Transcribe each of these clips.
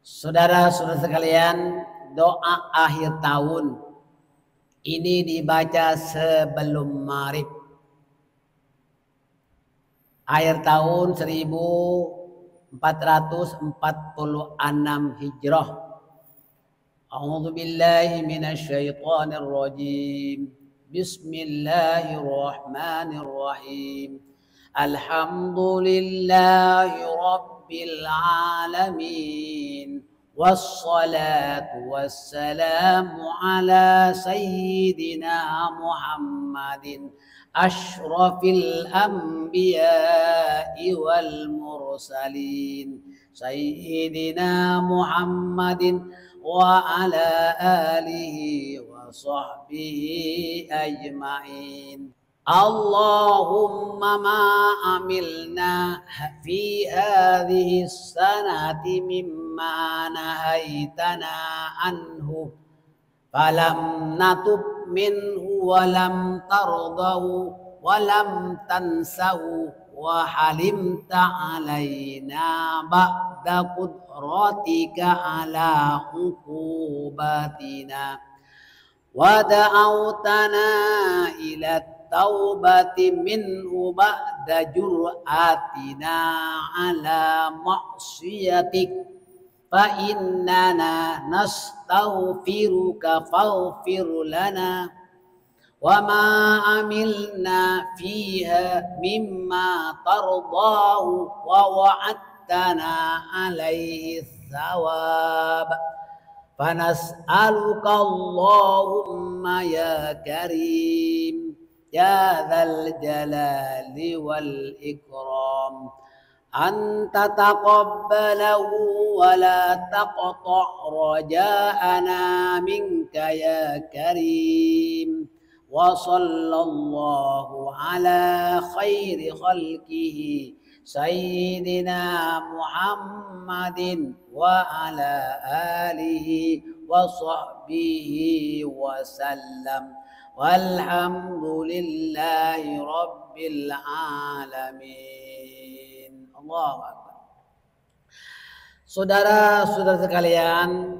Saudara-saudara sekalian, doa akhir tahun ini dibaca sebelum maghrib. Akhir tahun 1446 Hijrah. A'udzu billahi minasy syaithanir rajim. Bismillahirrahmanirrahim. Alhamdulillahi rabbil alamin. Wassalatu wassalamu ala sayyidina Muhammadin asyrafil anbiya'i wal mursalin sayyidina Muhammadin wa ala alihi wa sahbihi ajma'in. Allahumma ma amilna fi hadhihi sanati mimma nahaitana anhu falam natub minhu walam tardahu walam tansahu wa halimta alaina ba'da qudratika ala uqubatina wa da'awtana ila taubati minhu ba'da jur'atina ala ma'siyatik fa innana nastaghfiruka faghfir lana wa ma amilna fiha mimma tardahu wa wa'adtana alaihi thawab fanas'aluka Allahumma ya karim ya dzal jalali wal ikram anta taqabbalahu wa la taqta' raja'ana minka ya karim wa sallallahu ala khairi khalqihi sayyidina Muhammadin wa ala alihi wa sahbihi wa sallam walhamdulillahi rabbil alamin. Allahu Akbar. Saudara-saudara sekalian,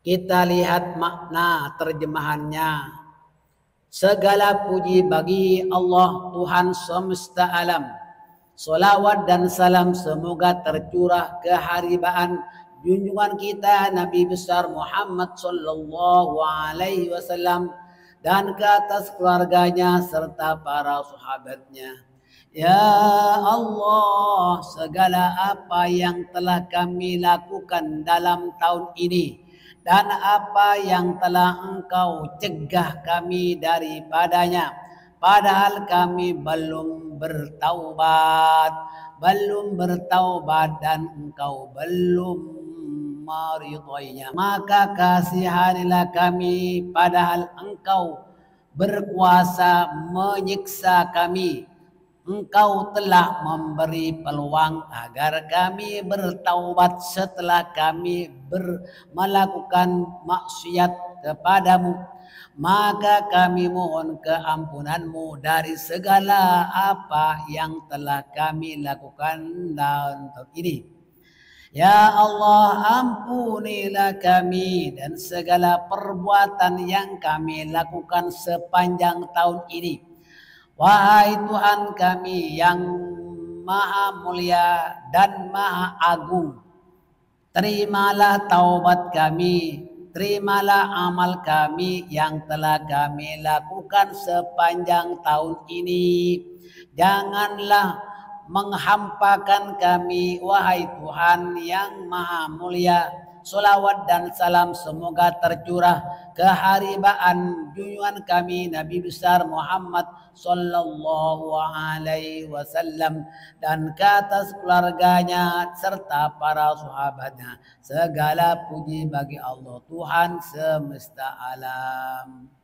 kita lihat makna terjemahannya. Segala puji bagi Allah Tuhan semesta alam. Salawat dan salam semoga tercurah keharibaan junjungan kita Nabi besar Muhammad sallallahu alaihi wasallam dan ke atas keluarganya serta para sahabatnya. Ya Allah, segala apa yang telah kami lakukan dalam tahun ini dan apa yang telah Engkau cegah kami daripadanya, padahal kami belum bertaubat dan Engkau belum meridhoinya. Maka kasihanilah kami, padahal Engkau berkuasa menyiksa kami. Engkau telah memberi peluang agar kami bertaubat setelah kami melakukan maksiat kepadamu. Maka kami mohon keampunanmu dari segala apa yang telah kami lakukan dalam tahun ini. Ya Allah, ampunilah kami dan segala perbuatan yang kami lakukan sepanjang tahun ini. Wahai Tuhan kami yang maha mulia dan maha agung, terimalah taubat kami, terimalah amal kami yang telah kami lakukan sepanjang tahun ini. Janganlah menghampakan kami, wahai Tuhan yang maha mulia. Salawat dan salam semoga tercurah keharibaan junjungan kami Nabi besar Muhammad sallallahu alaihi wasallam dan ke atas keluarganya serta para sahabatnya. Segala puji bagi Allah Tuhan semesta alam.